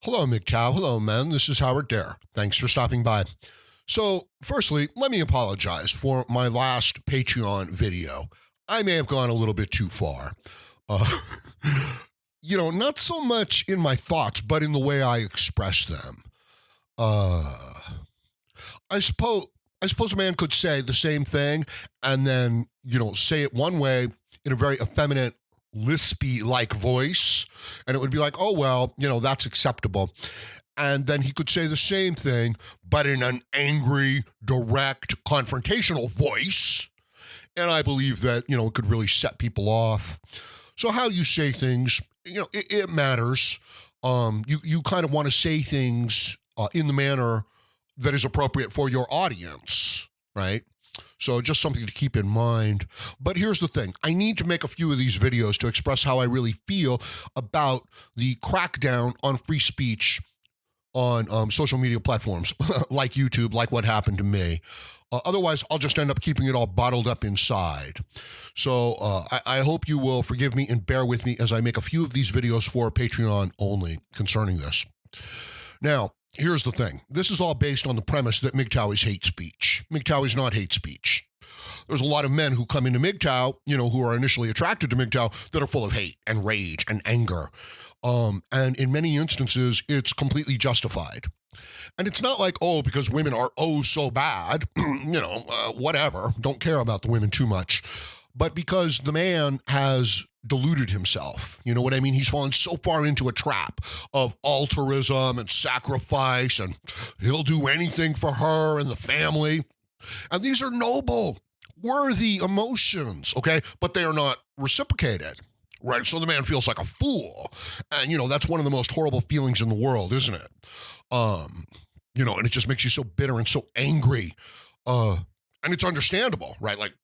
Hello, MGTOW. Hello, men. This is Howard Dare. Thanks for stopping by. So, firstly, let me apologize for my last Patreon video. I may have gone a little bit too far. Uh, not so much in my thoughts, but in the way I express them. Uh, I suppose I suppose a man could say the same thing and then, say it one way in a very effeminate, lispy-like voice, and it would be like, oh, well, that's acceptable. And then he could say the same thing, but in an angry, direct, confrontational voice. And I believe that, it could really set people off. So how you say things, it matters. You kind of want to say things in the manner that is appropriate for your audience, right? So just something to keep in mind. But here's the thing. I need to make a few of these videos to express how I really feel about the crackdown on free speech on social media platforms like YouTube, like what happened to me. Otherwise, I'll just end up keeping it all bottled up inside. So I hope you will forgive me and bear with me as I make a few of these videos for Patreon only concerning this. Now, here's the thing. This is all based on the premise that MGTOW is hate speech. MGTOW is not hate speech. There's a lot of men who come into MGTOW, who are initially attracted to MGTOW that are full of hate and rage and anger. And in many instances, it's completely justified. And it's not like, oh, because women are so bad, whatever, don't care about the women too much. But because the man has deluded himself. You know what I mean? He's fallen so far into a trap of altruism and sacrifice, and he'll do anything for her and the family. And these are noble, worthy emotions, okay? But they are not reciprocated, right? So the man feels like a fool. And, that's one of the most horrible feelings in the world, isn't it? And it just makes you so bitter and so angry. And it's understandable, right? Like,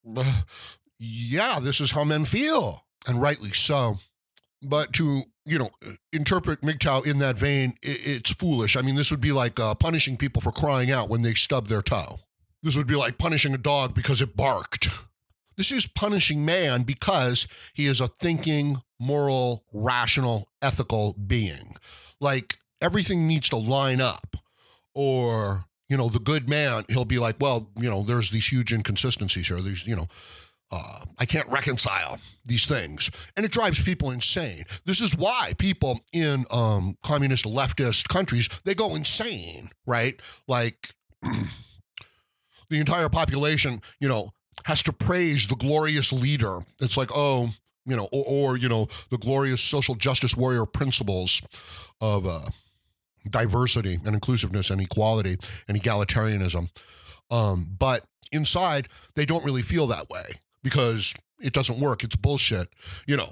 yeah, this is how men feel. And rightly so. But to, interpret MGTOW in that vein, it's foolish. I mean, this would be like punishing people for crying out when they stub their toe. This would be like punishing a dog because it barked. This is punishing man because he is a thinking, moral, rational, ethical being. Like, everything needs to line up. Or, the good man, he'll be like, well, there's these huge inconsistencies here. There's, I can't reconcile these things. And it drives people insane. This is why people in communist leftist countries, they go insane, right? Like the entire population, has to praise the glorious leader. It's like, oh, or the glorious social justice warrior principles of diversity and inclusiveness and equality and egalitarianism. But inside, they don't really feel that way. Because it doesn't work. It's bullshit.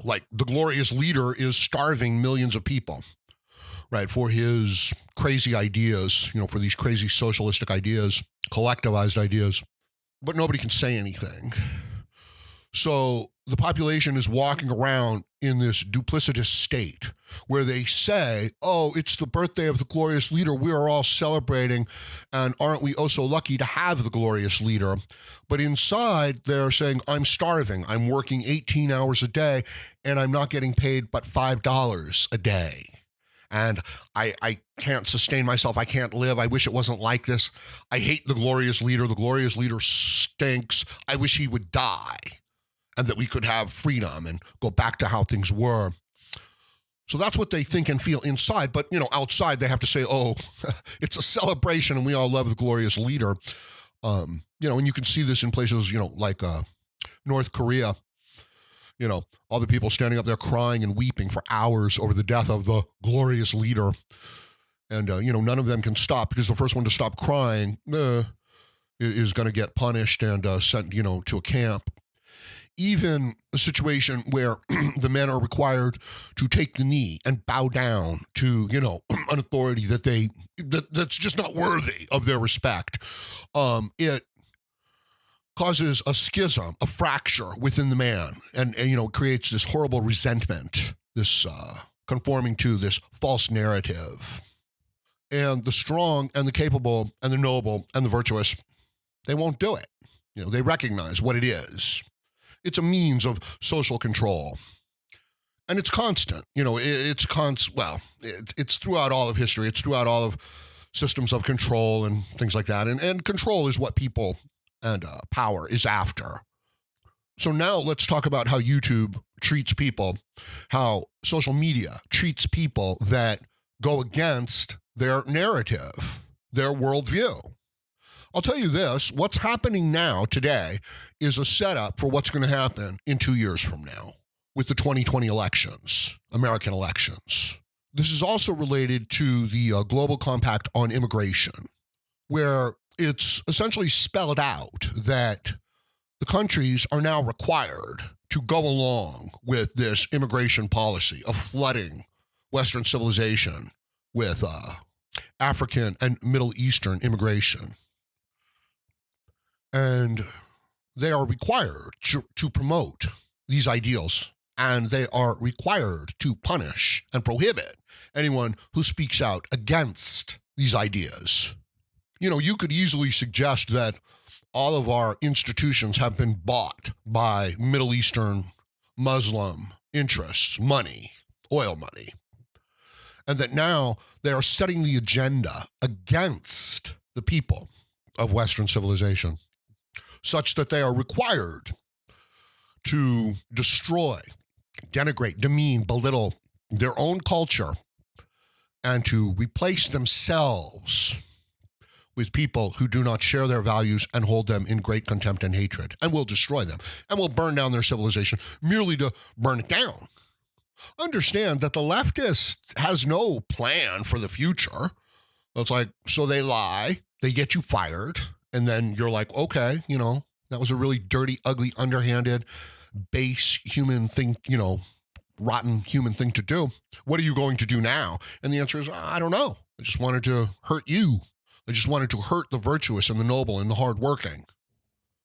Like the glorious leader is starving millions of people, right, for his crazy ideas, for these crazy socialistic ideas, collectivized ideas. But nobody can say anything. So the population is walking around in this duplicitous state where they say, oh, it's the birthday of the glorious leader. We are all celebrating, and aren't we oh so lucky to have the glorious leader? But inside, they're saying, I'm starving. I'm working 18 hours a day, and I'm not getting paid but $5 a day. And I can't sustain myself. I can't live. I wish it wasn't like this. I hate the glorious leader. The glorious leader stinks. I wish he would die, and that we could have freedom and go back to how things were. So that's what they think and feel inside. But, outside they have to say, oh, it's a celebration and we all love the glorious leader. And you can see this in places, like North Korea. All the people standing up there crying and weeping for hours over the death of the glorious leader. And, none of them can stop because the first one to stop crying is going to get punished and sent, to a camp. Even a situation where the men are required to take the knee and bow down to, an authority that's just not worthy of their respect. It causes a schism, a fracture within the man, and creates this horrible resentment, this conforming to this false narrative. And the strong and the capable and the noble and the virtuous, they won't do it. They recognize what it is. It's a means of social control. And it's constant. It's throughout all of history. It's throughout all of systems of control and things like that. And control is what people and power is after. So now let's talk about how YouTube treats people, how social media treats people that go against their narrative, their worldview. I'll tell you this, what's happening now today is a setup for what's going to happen in 2 years from now with the 2020 elections, American elections. This is also related to the Global Compact on Immigration, where it's essentially spelled out that the countries are now required to go along with this immigration policy of flooding Western civilization with African and Middle Eastern immigration. And they are required to promote these ideals, and they are required to punish and prohibit anyone who speaks out against these ideas. You could easily suggest that all of our institutions have been bought by Middle Eastern Muslim interests, money, oil money, and that now they are setting the agenda against the people of Western civilization, such that they are required to destroy, denigrate, demean, belittle their own culture, and to replace themselves with people who do not share their values and hold them in great contempt and hatred, and will destroy them, and will burn down their civilization merely to burn it down. Understand that the leftist has no plan for the future. It's like, so they lie, they get you fired, and then you're like, okay, that was a really dirty, ugly, underhanded, base human thing, rotten human thing to do. What are you going to do now? And the answer is, I don't know. I just wanted to hurt you. I just wanted to hurt the virtuous and the noble and the hardworking.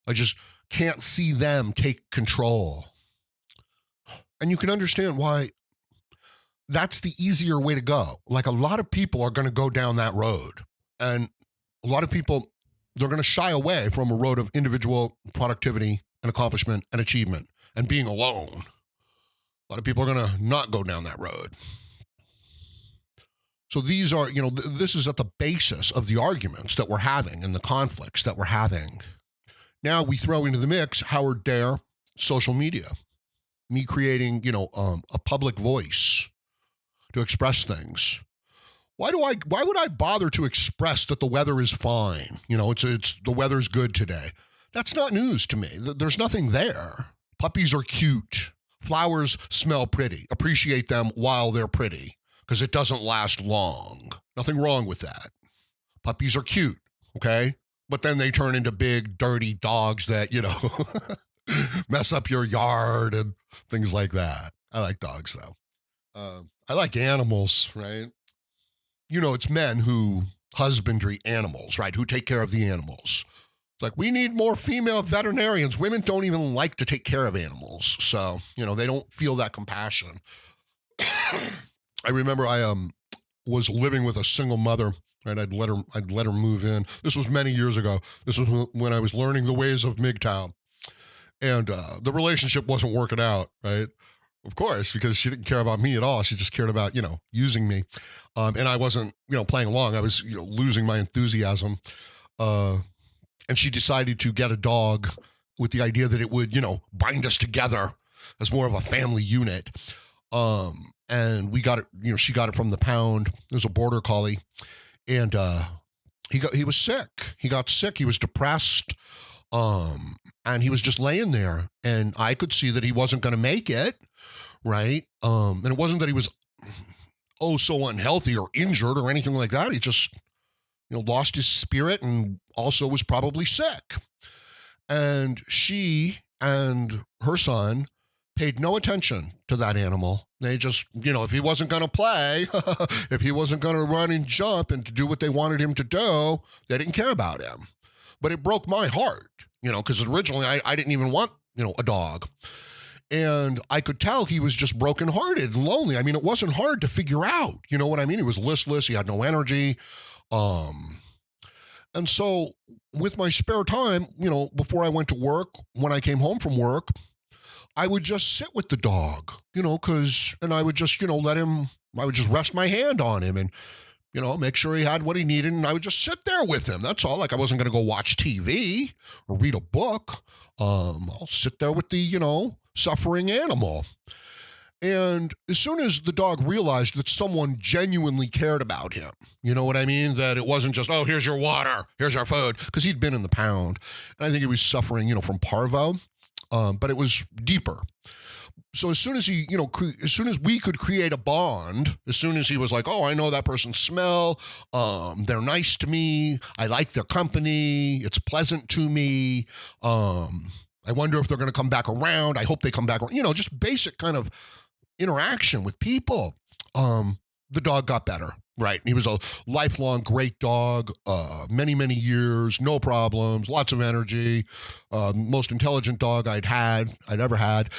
I just can't see them take control. And you can understand why that's the easier way to go. Like, a lot of people are going to go down that road. And a lot of people, they're going to shy away from a road of individual productivity and accomplishment and achievement and being alone. A lot of people are going to not go down that road. So these are, this is at the basis of the arguments that we're having and the conflicts that we're having. Now we throw into the mix Howard Dare, social media, me creating, a public voice to express things. Why would I bother to express that the weather is fine? It's the weather's good today. That's not news to me. There's nothing there. Puppies are cute. Flowers smell pretty. Appreciate them while they're pretty, because it doesn't last long. Nothing wrong with that. Puppies are cute, okay? But then they turn into big, dirty dogs that, mess up your yard and things like that. I like dogs, though. I like animals, right? It's men who husbandry animals, right? Who take care of the animals. It's like, we need more female veterinarians. Women don't even like to take care of animals. So, they don't feel that compassion. I remember I was living with a single mother, right? I'd let her move in. This was many years ago. This was when I was learning the ways of MGTOW. And the relationship wasn't working out, right? Of course, because she didn't care about me at all. She just cared about, using me. And I wasn't, playing along. I was, losing my enthusiasm. And she decided to get a dog with the idea that it would, bind us together as more of a family unit. And we got it, she got it from the pound. It was a border collie. And he was sick. He got sick. He was depressed. And he was just laying there. And I could see that he wasn't going to make it, right? And it wasn't that he was, so unhealthy or injured or anything like that. He just, lost his spirit and also was probably sick. And she and her son paid no attention to that animal. They just, if he wasn't going to play, if he wasn't going to run and jump and to do what they wanted him to do, they didn't care about him. But it broke my heart, because originally I didn't even want, a dog. And I could tell he was just brokenhearted and lonely. I mean, it wasn't hard to figure out, you know what I mean? He was listless. He had no energy. And so with my spare time, before I went to work, when I came home from work, I would just sit with the dog, and I would just, I would just rest my hand on him and, make sure he had what he needed. And I would just sit there with him. That's all. Like I wasn't going to go watch TV or read a book. I'll sit there with the, suffering animal. And as soon as the dog realized that someone genuinely cared about him, you know what I mean? That it wasn't just, oh, here's your water, here's our food, because he'd been in the pound. And I think he was suffering, from parvo, but it was deeper. So as soon as he, as soon as we could create a bond, as soon as he was like, oh, I know that person's smell, they're nice to me, I like their company, it's pleasant to me, I wonder if they're going to come back around, I hope they come back around, just basic kind of interaction with people, the dog got better, right? He was a lifelong great dog, many, many years, no problems, lots of energy, most intelligent dog I'd ever had.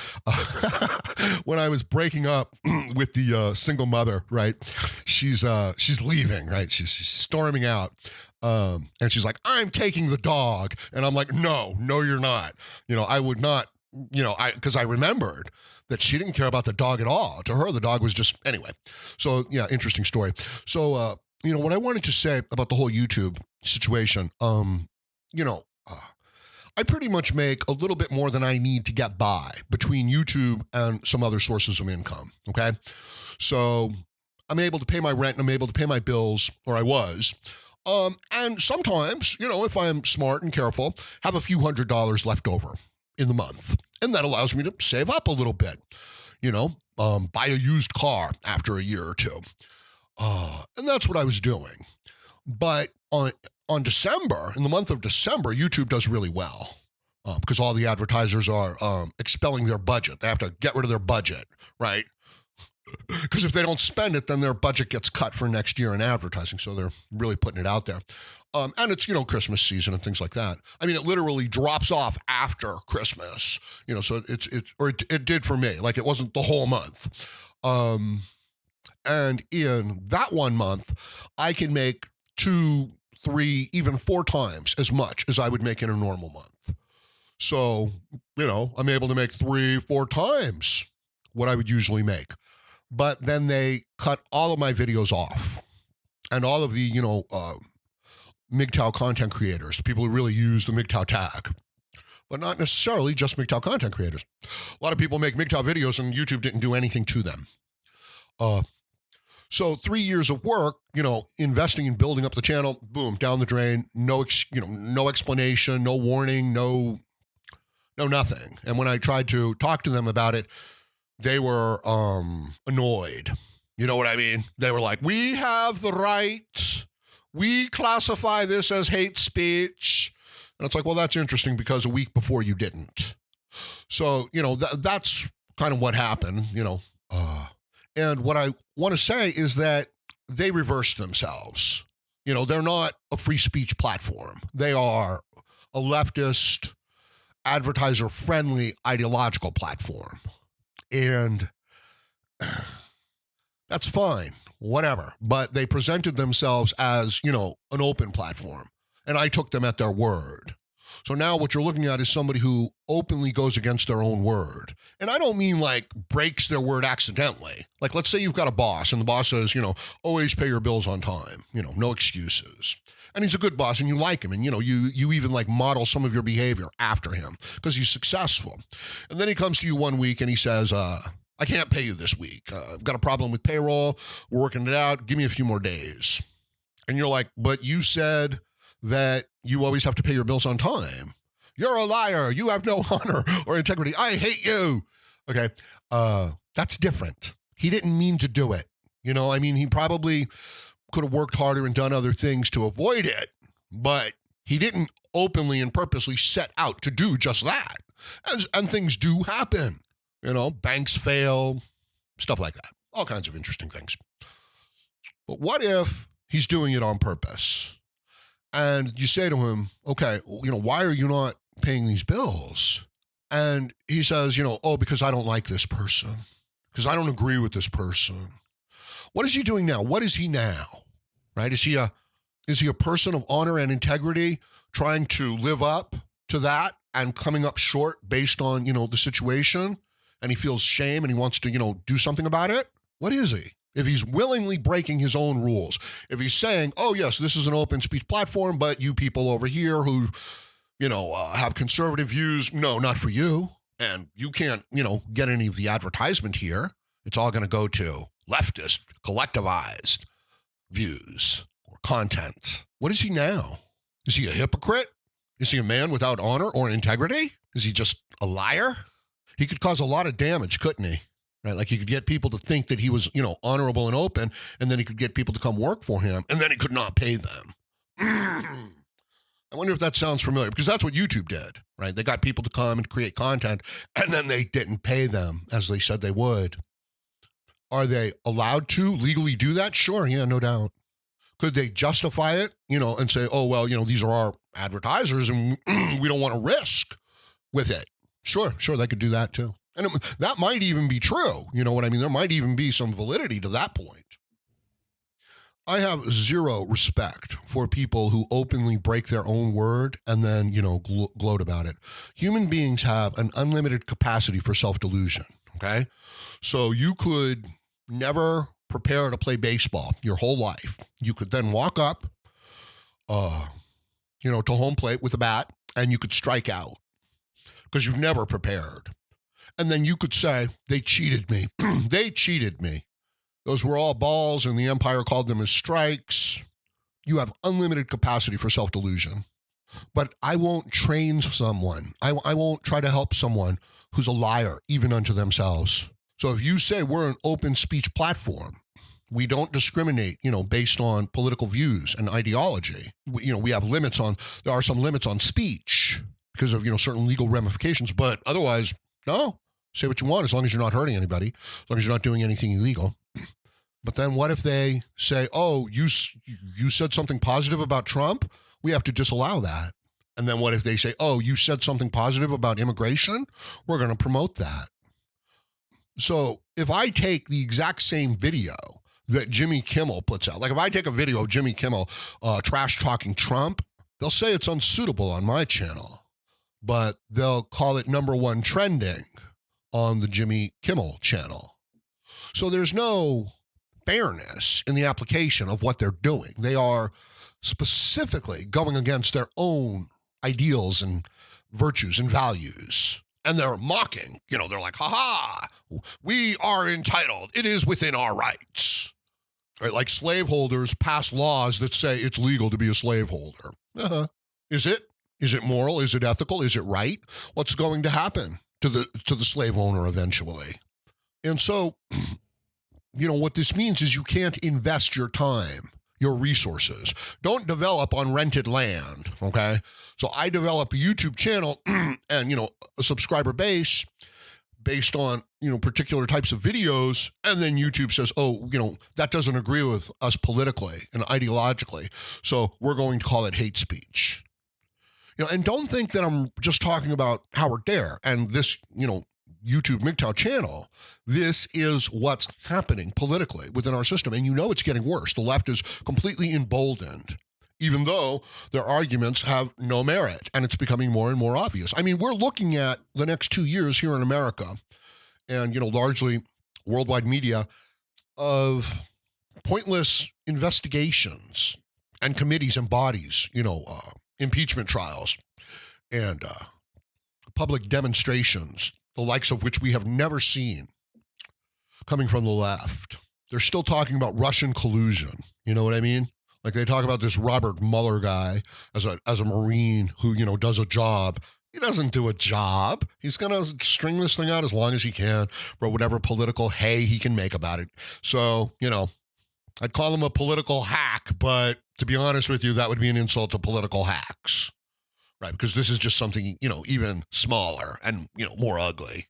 When I was breaking up with the single mother, right? She's leaving, right? She's storming out. And she's like, I'm taking the dog. And I'm like, no, you're not. I would not, because I remembered that she didn't care about the dog at all. To her, the dog was just, anyway. So, yeah, interesting story. So, what I wanted to say about the whole YouTube situation, I pretty much make a little bit more than I need to get by between YouTube and some other sources of income, okay? So I'm able to pay my rent and I'm able to pay my bills, or I was. And sometimes, if I'm smart and careful, have a few $100s left over in the month. And that allows me to save up a little bit, buy a used car after a year or two. And that's what I was doing. But on December, in the month of December, YouTube does really well because all the advertisers are expelling their budget. They have to get rid of their budget, right? Because if they don't spend it, then their budget gets cut for next year in advertising. So they're really putting it out there. And it's, Christmas season and things like that. I mean, it literally drops off after Christmas, so it did for me. Like it wasn't the whole month. And in that 1 month, I can make 2, 3, even 4 times as much as I would make in a normal month. So, I'm able to make 3, 4 times what I would usually make. But then they cut all of my videos off. And all of the, MGTOW content creators, people who really use the MGTOW tag. But not necessarily just MGTOW content creators. A lot of people make MGTOW videos and YouTube didn't do anything to them. So 3 years of work, investing in building up the channel, boom, down the drain, no explanation, no warning, no nothing. And when I tried to talk to them about it, they were annoyed. You know what I mean? They were like, we have the right. We classify this as hate speech. And it's like, well, that's interesting because a week before you didn't. So, that's kind of what happened, And what I want to say is that they reversed themselves. They're not a free speech platform. They are a leftist, advertiser-friendly ideological platform. And that's fine, whatever. But they presented themselves as, an open platform. And I took them at their word. So now what you're looking at is somebody who openly goes against their own word. And I don't mean like breaks their word accidentally. Like let's say you've got a boss and the boss says, always pay your bills on time, no excuses. And he's a good boss and you like him and, you even like model some of your behavior after him because he's successful. And then he comes to you one week and he says, I can't pay you this week. I've got a problem with payroll. We're working it out. Give me a few more days. And you're like, but you said that you always have to pay your bills on time. You're a liar. You have no honor or integrity. I hate you. Okay. That's different. He didn't mean to do it. He probably could have worked harder and done other things to avoid it, but he didn't openly and purposely set out to do just that. And things do happen. Banks fail, stuff like that. All kinds of interesting things. But what if he's doing it on purpose? And you say to him, okay, why are you not paying these bills? And he says, because I don't like this person, because I don't agree with this person. What is he doing now? What is he now? Right? Is he a person of honor and integrity trying to live up to that and coming up short based on, the situation, and he feels shame and he wants to, do something about it, what is he? If he's willingly breaking his own rules, if he's saying, oh, yes, this is an open speech platform, but you people over here who, have conservative views, no, not for you. And you can't, get any of the advertisement here. It's all going to go to leftist, collectivized views or content. What is he now? Is he a hypocrite? Is he a man without honor or integrity? Is he just a liar? He could cause a lot of damage, couldn't he? Right? Like he could get people to think that he was, honorable and open, and then he could get people to come work for him, and then he could not pay them. I wonder if that sounds familiar, because that's what YouTube did, right? They got people to come and create content, and then they didn't pay them as they said they would. Are they allowed to legally do that? Sure, yeah, no doubt. Could they justify it, and say, oh, well, these are our advertisers, and we don't want to risk with it? Sure, they could do that too. And that might even be true. You know what I mean? There might even be some validity to that point. I have zero respect for people who openly break their own word and then, gloat about it. Human beings have an unlimited capacity for self-delusion, okay? So you could never prepare to play baseball your whole life. You could then walk up, to home plate with a bat, and you could strike out because you've never prepared. And then you could say, they cheated me. They cheated me. Those were all balls, and the umpire called them as strikes. You have unlimited capacity for self-delusion. But I won't train someone. I won't try to help someone who's a liar, even unto themselves. So if you say we're an open speech platform, we don't discriminate, based on political views and ideology. We have limits there are some limits on speech because of, certain legal ramifications. But otherwise, no. Say what you want as long as you're not hurting anybody, as long as you're not doing anything illegal. But then what if they say, oh, you said something positive about Trump? We have to disallow that. And then what if they say, oh, you said something positive about immigration? We're going to promote that. So if I take the exact same video that Jimmy Kimmel puts out, like if I take a video of Jimmy Kimmel trash talking Trump, they'll say it's unsuitable on my channel, but they'll call it #1 trending on the Jimmy Kimmel channel. So there's no fairness in the application of what they're doing. They are specifically going against their own ideals and virtues and values. And they're mocking, they're like, ha, we are entitled. It is within our rights. Right? Like slaveholders pass laws that say it's legal to be a slaveholder. Is it? Is it moral? Is it ethical? Is it right? What's going to happen to the slave owner eventually? And so, what this means is you can't invest your time, your resources. Don't develop on rented land, okay? So I develop a YouTube channel and, a subscriber base based on, particular types of videos, and then YouTube says, oh, that doesn't agree with us politically and ideologically, so we're going to call it hate speech. And don't think that I'm just talking about Howard Dare and this, YouTube MGTOW channel. This is what's happening politically within our system. And it's getting worse. The left is completely emboldened, even though their arguments have no merit. And it's becoming more and more obvious. I mean, we're looking at the next 2 years here in America and, largely worldwide media of pointless investigations and committees and bodies, impeachment trials and public demonstrations, the likes of which we have never seen coming from the left. They're still talking about Russian collusion. You know what I mean? Like they talk about this Robert Mueller guy as a Marine who, does a job. He doesn't do a job. He's going to string this thing out as long as he can for whatever political hay he can make about it. So, I'd call him a political hack, but to be honest with you, that would be an insult to political hacks, right? Because this is just something, even smaller and, more ugly.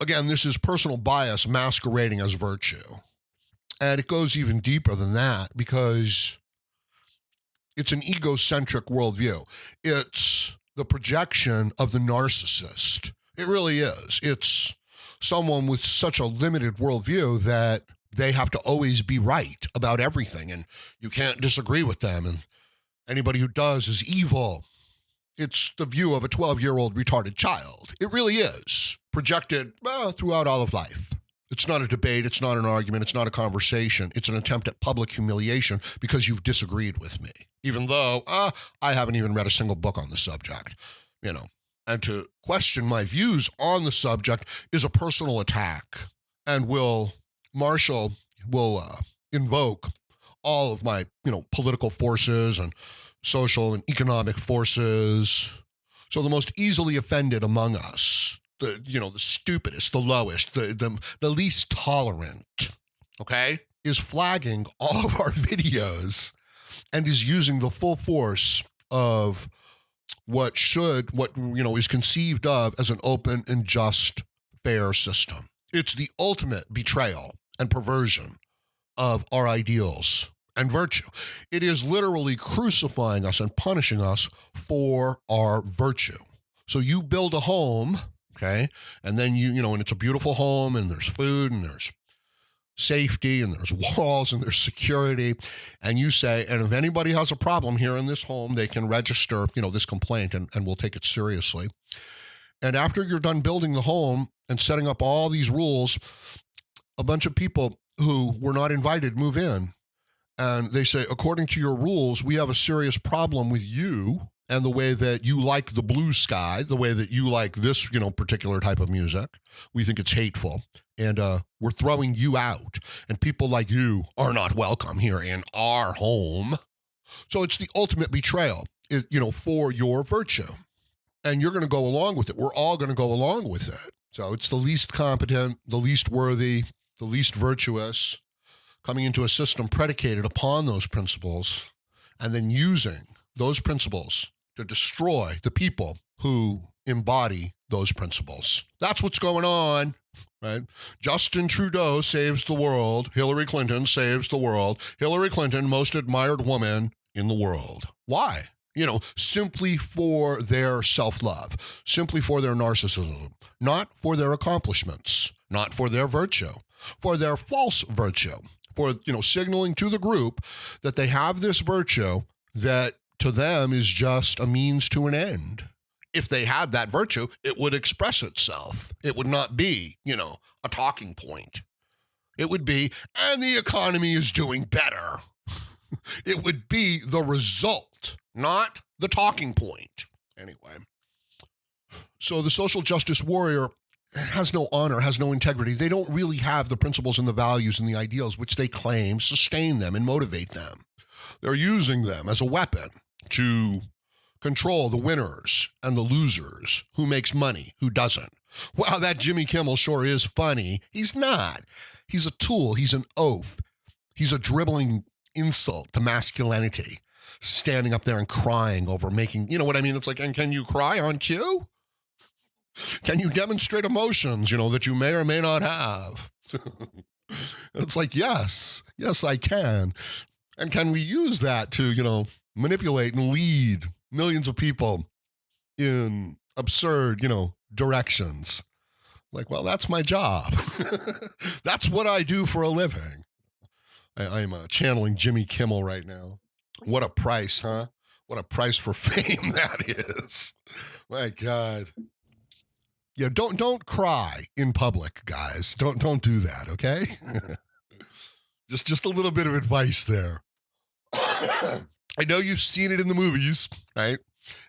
Again, this is personal bias masquerading as virtue. And it goes even deeper than that because it's an egocentric worldview. It's the projection of the narcissist. It really is. It's someone with such a limited worldview that they have to always be right about everything, and you can't disagree with them, and anybody who does is evil. It's the view of a 12-year-old retarded child. It really is, projected throughout all of life. It's not a debate. It's not an argument. It's not a conversation. It's an attempt at public humiliation because you've disagreed with me, even though I haven't even read a single book on the subject, And to question my views on the subject is a personal attack, and Marshall will invoke all of my, political forces and social and economic forces. So the most easily offended among us, the stupidest, the lowest, the least tolerant, okay, is flagging all of our videos and is using the full force of what is conceived of as an open and just, fair system. It's the ultimate betrayal and perversion of our ideals and virtue. It is literally crucifying us and punishing us for our virtue. So you build a home, okay, and then and it's a beautiful home, and there's food, and there's safety, and there's walls, and there's security, and you say, and if anybody has a problem here in this home, they can register, this complaint, and we'll take it seriously. And after you're done building the home and setting up all these rules, a bunch of people who were not invited move in, and they say, according to your rules, we have a serious problem with you and the way that you like the blue sky, the way that you like this, particular type of music. We think it's hateful, and we're throwing you out, and people like you are not welcome here in our home. So it's the ultimate betrayal, for your virtue, and you're going to go along with it. We're all going to go along with it. So it's the least competent, the least worthy, the least virtuous, coming into a system predicated upon those principles, and then using those principles to destroy the people who embody those principles. That's what's going on, right? Justin Trudeau saves the world. Hillary Clinton saves the world. Hillary Clinton, most admired woman in the world. Why? Simply for their self-love, simply for their narcissism, not for their accomplishments, not for their virtue, for their false virtue, for, signaling to the group that they have this virtue that to them is just a means to an end. If they had that virtue, it would express itself. It would not be, a talking point. It would be, and the economy is doing better. It would be the result, not the talking point. Anyway, so the social justice warrior has no honor, has no integrity. They don't really have the principles and the values and the ideals which they claim sustain them and motivate them. They're using them as a weapon to control the winners and the losers, who makes money, who doesn't. Wow, that Jimmy Kimmel sure is funny. He's not. He's a tool. He's an oaf. He's a dribbling insult to masculinity, standing up there and crying over making, you know what I mean? It's like, and can you cry on cue? Can you demonstrate emotions, that you may or may not have? It's like, yes, I can. And can we use that to, manipulate and lead millions of people in absurd, directions? Like, well, that's my job. That's what I do for a living. I'm channeling Jimmy Kimmel right now. What a price, huh? What a price for fame that is. My God. Yeah, don't cry in public, guys. Don't do that, okay? Just a little bit of advice there. I know you've seen it in the movies, right?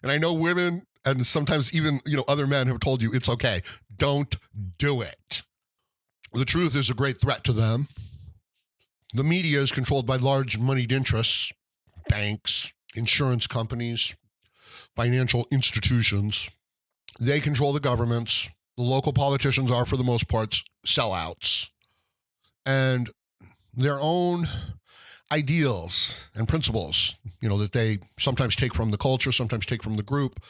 And I know women and sometimes even, other men have told you it's okay. Don't do it. The truth is a great threat to them. The media is controlled by large moneyed interests, banks, insurance companies, financial institutions. They control the governments. The local politicians are, for the most part, sellouts. And their own ideals and principles, that they sometimes take from the culture, sometimes take from the group,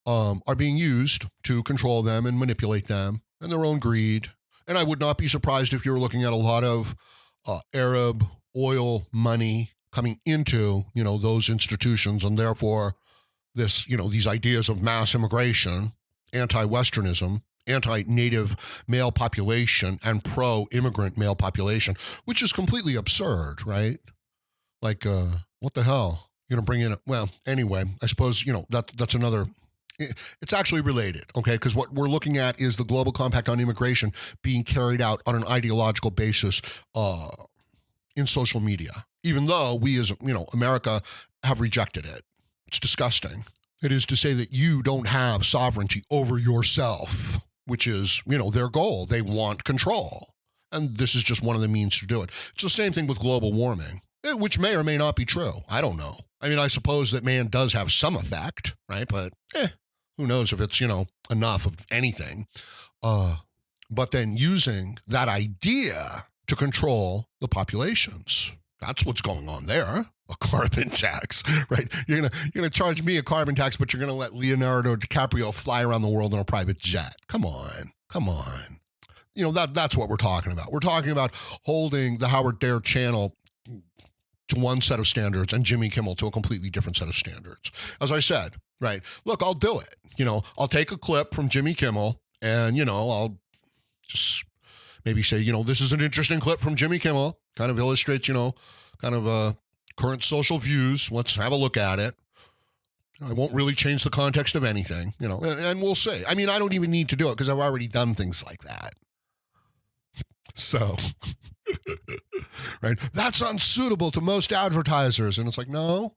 are being used to control them and manipulate them, and their own greed. And I would not be surprised if you're looking at a lot of Arab oil money coming into, those institutions, and therefore this, these ideas of mass immigration, anti-Westernism, anti-native male population, and pro-immigrant male population, which is completely absurd, right? Like, what the hell? You're going to bring in, well, anyway, I suppose, that's another It's actually related, okay? Because what we're looking at is the global compact on immigration being carried out on an ideological basis in social media, even though we as, America have rejected it. It's disgusting. It is to say that you don't have sovereignty over yourself, which is, their goal. They want control. And this is just one of the means to do it. It's the same thing with global warming, which may or may not be true. I don't know. I mean, I suppose that man does have some effect, right? But who knows if it's, enough of anything. But then using that idea to control the populations. That's what's going on there. A carbon tax, right? You're gonna charge me a carbon tax, but you're gonna let Leonardo DiCaprio fly around the world in a private jet. Come on. That's what we're talking about. We're talking about holding the Howard Dare channel to one set of standards and Jimmy Kimmel to a completely different set of standards. As I said, right? Look, I'll do it. I'll take a clip from Jimmy Kimmel and, I'll just maybe say, this is an interesting clip from Jimmy Kimmel. Kind of illustrates, current social views. Let's have a look at it. I won't really change the context of anything, and we'll see. I mean, I don't even need to do it because I've already done things like that. So, right, that's unsuitable to most advertisers. And it's like, no,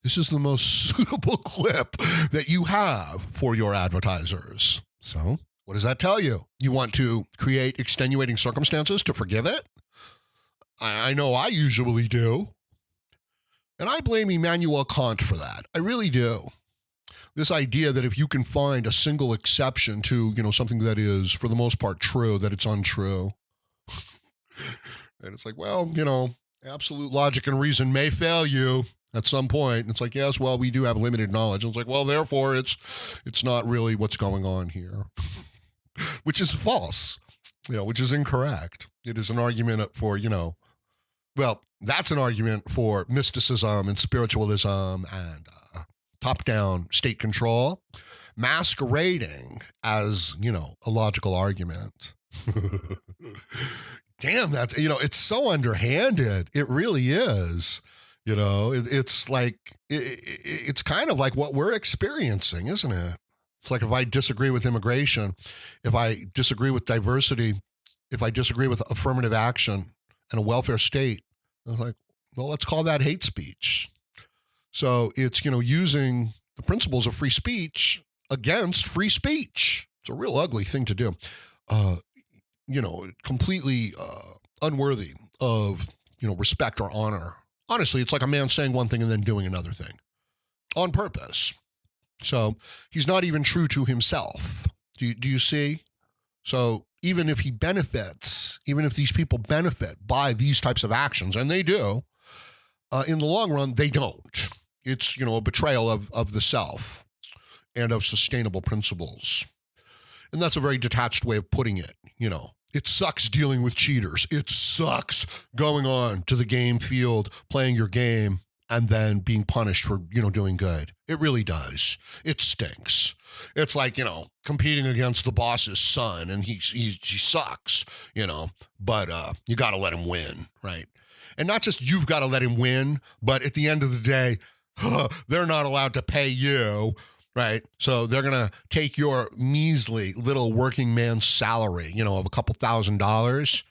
this is the most suitable clip that you have for your advertisers. So what does that tell you? You want to create extenuating circumstances to forgive it? I know I usually do. And I blame Immanuel Kant for that. I really do. This idea that if you can find a single exception to, something that is, for the most part, true, that it's untrue. And it's like, well, absolute logic and reason may fail you at some point. And it's like, yes, well, we do have limited knowledge. And it's like, well, therefore, it's not really what's going on here. Which is false, which is incorrect. It is an argument for, that's an argument for mysticism and spiritualism and top-down state control, masquerading as, a logical argument. Damn, that's, it's so underhanded. It really is. It's like, it's kind of like what we're experiencing, isn't it? It's like if I disagree with immigration, if I disagree with diversity, if I disagree with affirmative action and a welfare state, I was like, well, let's call that hate speech. So it's, using the principles of free speech against free speech. It's a real ugly thing to do. Completely unworthy of, respect or honor. Honestly, it's like a man saying one thing and then doing another thing on purpose. So he's not even true to himself. Do you see? So even if he benefits, even if these people benefit by these types of actions, and they do, in the long run, they don't. It's, a betrayal of the self and of sustainable principles. And that's a very detached way of putting it, It sucks dealing with cheaters. It sucks going on to the game field, playing your game, and then being punished for, doing good. It really does. It stinks. It's like, competing against the boss's son, and he sucks, but you got to let him win, right? And not just you've got to let him win, but at the end of the day, they're not allowed to pay you, right? So they're going to take your measly little working man's salary, of a couple $1,000s,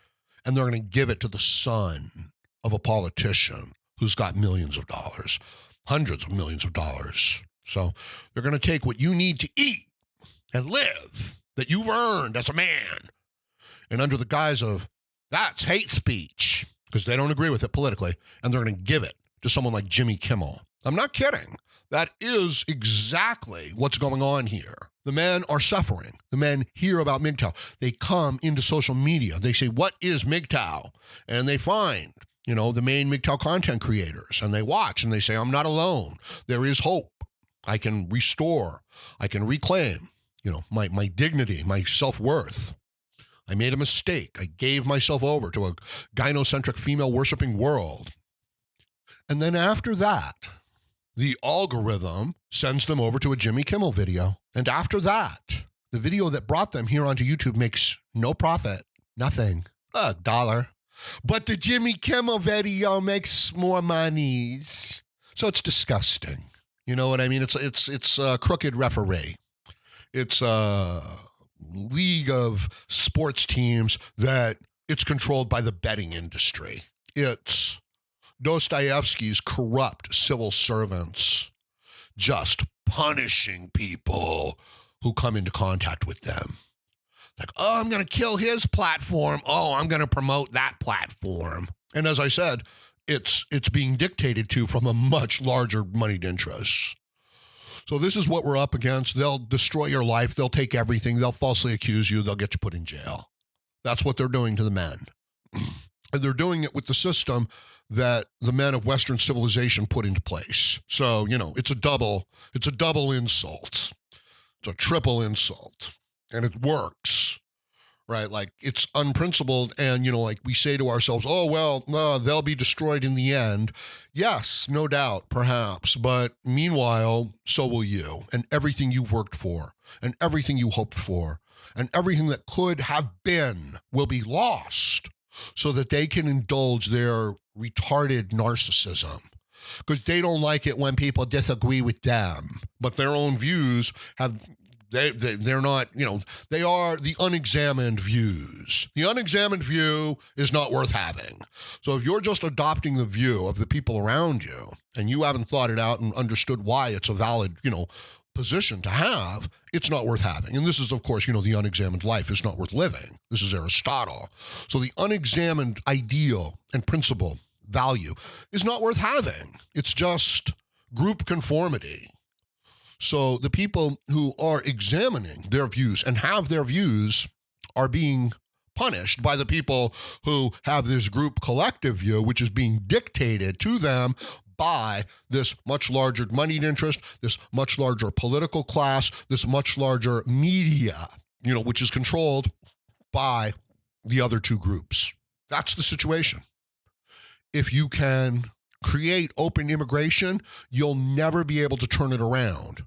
and they're going to give it to the son of a politician who's got millions of dollars, hundreds of millions of dollars. So they're going to take what you need to eat and live that you've earned as a man. And under the guise of that's hate speech, because they don't agree with it politically, and they're going to give it to someone like Jimmy Kimmel. I'm not kidding. That is exactly what's going on here. The men are suffering. The men hear about MGTOW. They come into social media. They say, what is MGTOW? And they find, the main MGTOW content creators, and they watch and they say, I'm not alone. There is hope. I can restore. I can reclaim, my dignity, my self-worth. I made a mistake. I gave myself over to a gynocentric female worshiping world. And then after that, the algorithm sends them over to a Jimmy Kimmel video. And after that, the video that brought them here onto YouTube makes no profit, nothing, $1. But the Jimmy Kimmel video makes more monies. So it's disgusting. You know what I mean? It's a crooked referee. It's a league of sports teams that it's controlled by the betting industry. It's Dostoevsky's corrupt civil servants just punishing people who come into contact with them. Like, oh, I'm going to kill his platform. Oh, I'm going to promote that platform. And as I said, it's being dictated to from a much larger moneyed interest. So this is what we're up against. They'll destroy your life. They'll take everything. They'll falsely accuse you. They'll get you put in jail. That's what they're doing to the men. And they're doing it with the system that the men of Western civilization put into place. So, it's a double insult. It's a triple insult. And it works, right? Like, it's unprincipled. And, like we say to ourselves, oh, well, no, they'll be destroyed in the end. Yes, no doubt, perhaps. But meanwhile, so will you, and everything you've worked for, and everything you hoped for, and everything that could have been will be lost so that they can indulge their retarded narcissism. Because they don't like it when people disagree with them, but their own views they're not, they are the unexamined views. The unexamined view is not worth having. So if you're just adopting the view of the people around you and you haven't thought it out and understood why it's a valid, position to have, it's not worth having. And this is, of course, the unexamined life is not worth living. This is Aristotle. So the unexamined ideal and principle, value, is not worth having. It's just group conformity. So the people who are examining their views and have their views are being punished by the people who have this group collective view, which is being dictated to them by this much larger moneyed interest, this much larger political class, this much larger media, which is controlled by the other two groups. That's the situation. If you can create open immigration, you'll never be able to turn it around,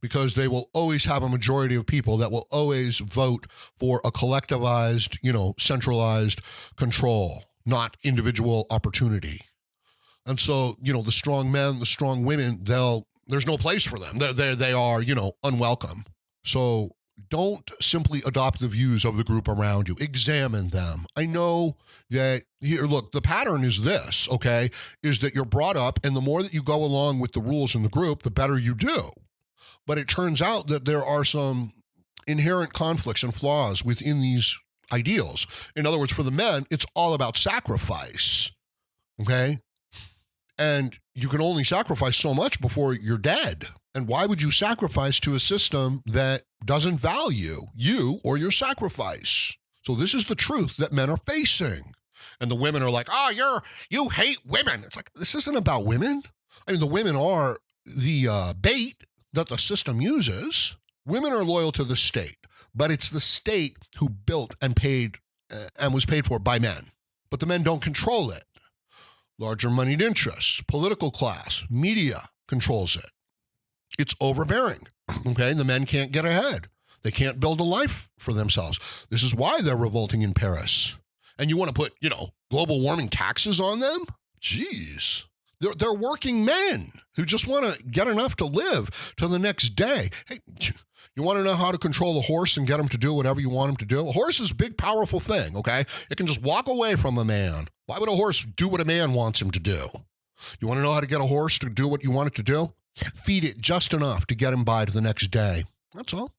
because they will always have a majority of people that will always vote for a collectivized, centralized control, not individual opportunity. And so, the strong men, the strong women, there's no place for them. They are, unwelcome. So don't simply adopt the views of the group around you. Examine them. I know that here, look, the pattern is this, okay, is that you're brought up, and the more that you go along with the rules in the group, the better you do. But it turns out that there are some inherent conflicts and flaws within these ideals. In other words, for the men, it's all about sacrifice, okay? And you can only sacrifice so much before you're dead. And why would you sacrifice to a system that doesn't value you or your sacrifice? So this is the truth that men are facing. And the women are like, oh, you hate women. It's like, this isn't about women. I mean, the women are the bait that the system uses. Women are loyal to the state, but it's the state who built and paid and was paid for by men. But the men don't control it. Larger moneyed interests, political class, media controls it. It's overbearing, okay? The men can't get ahead. They can't build a life for themselves. This is why they're revolting in Paris. And you want to put, global warming taxes on them? Jeez. They're working men who just want to get enough to live till the next day. Hey, you want to know how to control a horse and get him to do whatever you want him to do? A horse is a big, powerful thing, okay? It can just walk away from a man. Why would a horse do what a man wants him to do? You want to know how to get a horse to do what you want it to do? Feed it just enough to get him by to the next day. That's all.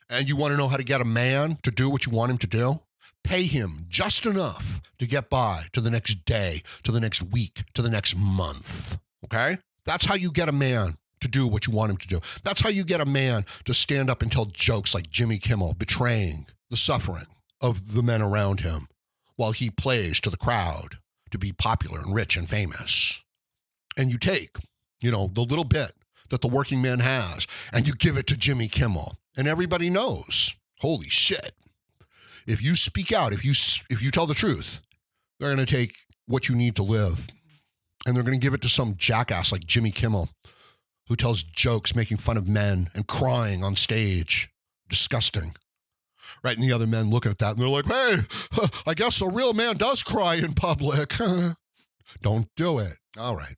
And you want to know how to get a man to do what you want him to do? Pay him just enough to get by to the next day, to the next week, to the next month, okay? That's how you get a man to do what you want him to do. That's how you get a man to stand up and tell jokes like Jimmy Kimmel, betraying the suffering of the men around him while he plays to the crowd to be popular and rich and famous. And you take, the little bit that the working man has, and you give it to Jimmy Kimmel. And everybody knows, holy shit, if you speak out, if you tell the truth, they're going to take what you need to live, and they're going to give it to some jackass like Jimmy Kimmel, who tells jokes making fun of men and crying on stage. Disgusting. Right? And the other men look at that and they're like, hey, I guess a real man does cry in public. Don't do it. All right.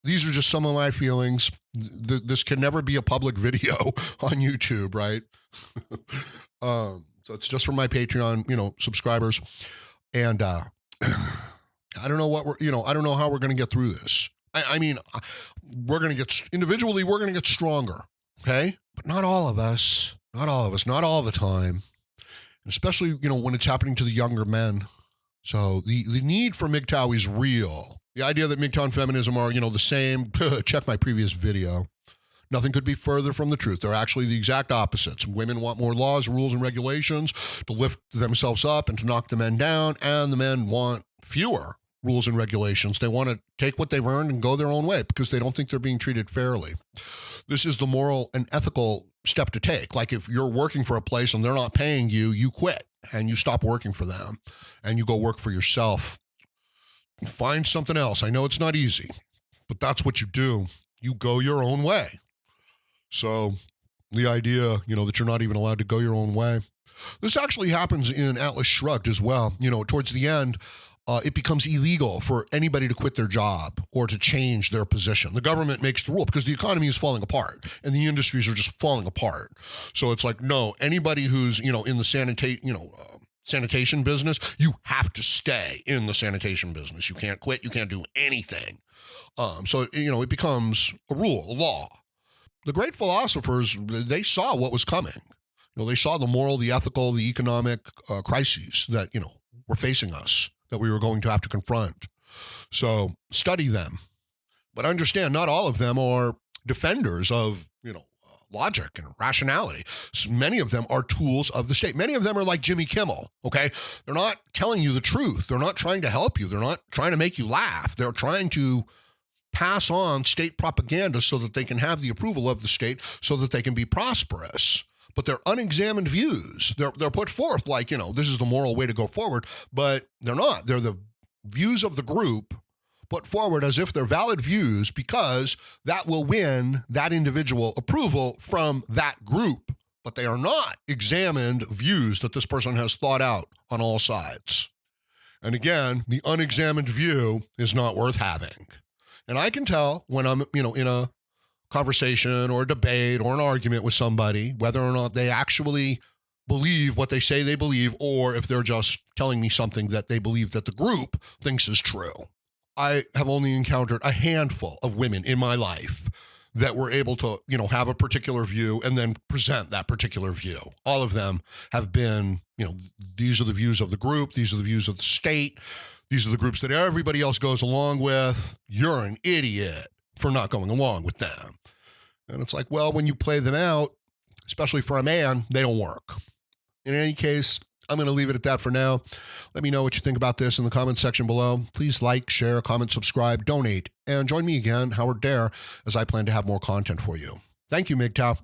These are just some of my feelings. This can never be a public video on YouTube, right? So it's just for my Patreon, subscribers. And I don't know I don't know how we're going to get through this. I mean, we're going to get, individually, we're going to get stronger, okay? But not all of us, not all the time. Especially, when it's happening to the younger men. So the need for MGTOW is real. The idea that MGTOW and feminism are, the same, check my previous video. Nothing could be further from the truth. They're actually the exact opposites. Women want more laws, rules, and regulations to lift themselves up and to knock the men down, and the men want fewer rules and regulations. They want to take what they've earned and go their own way because they don't think they're being treated fairly. This is the moral and ethical step to take. Like if you're working for a place and they're not paying you, you quit and you stop working for them and you go work for yourself. Find something else. I know it's not easy, but that's what you do. You go your own way. So the idea, that you're not even allowed to go your own way. This actually happens in Atlas Shrugged as well. Towards the end, it becomes illegal for anybody to quit their job or to change their position. The government makes the rule because the economy is falling apart and the industries are just falling apart. So it's like, no, anybody who's, in the sanitation business, you have to stay in the sanitation business. You can't quit. You can't do anything. So, it becomes a rule, a law. The great philosophers, they saw what was coming. They saw the moral, the ethical, the economic crises that, were facing us, that we were going to have to confront. So study them. But understand, not all of them are defenders of, logic and rationality. So many of them are tools of the state. Many of them are like Jimmy Kimmel, okay? They're not telling you the truth. They're not trying to help you. They're not trying to make you laugh. They're trying to pass on state propaganda so that they can have the approval of the state so that they can be prosperous. But they're unexamined views. They're put forth like, this is the moral way to go forward, but they're not. They're the views of the group put forward as if they're valid views because that will win that individual approval from that group. But they are not examined views that this person has thought out on all sides. And again, the unexamined view is not worth having. And I can tell when I'm, in a conversation or a debate or an argument with somebody, whether or not they actually believe what they say they believe, or if they're just telling me something that they believe that the group thinks is true. I have only encountered a handful of women in my life that were able to, have a particular view and then present that particular view. All of them have been, these are the views of the group. These are the views of the state. These are the groups that everybody else goes along with. You're an idiot for not going along with them. And it's like, well, when you play them out, especially for a man, they don't work. In any case, I'm going to leave it at that for now. Let me know what you think about this in the comments section below. Please like, share, comment, subscribe, donate, and join me again, Howard Dare, as I plan to have more content for you. Thank you, MGTOW.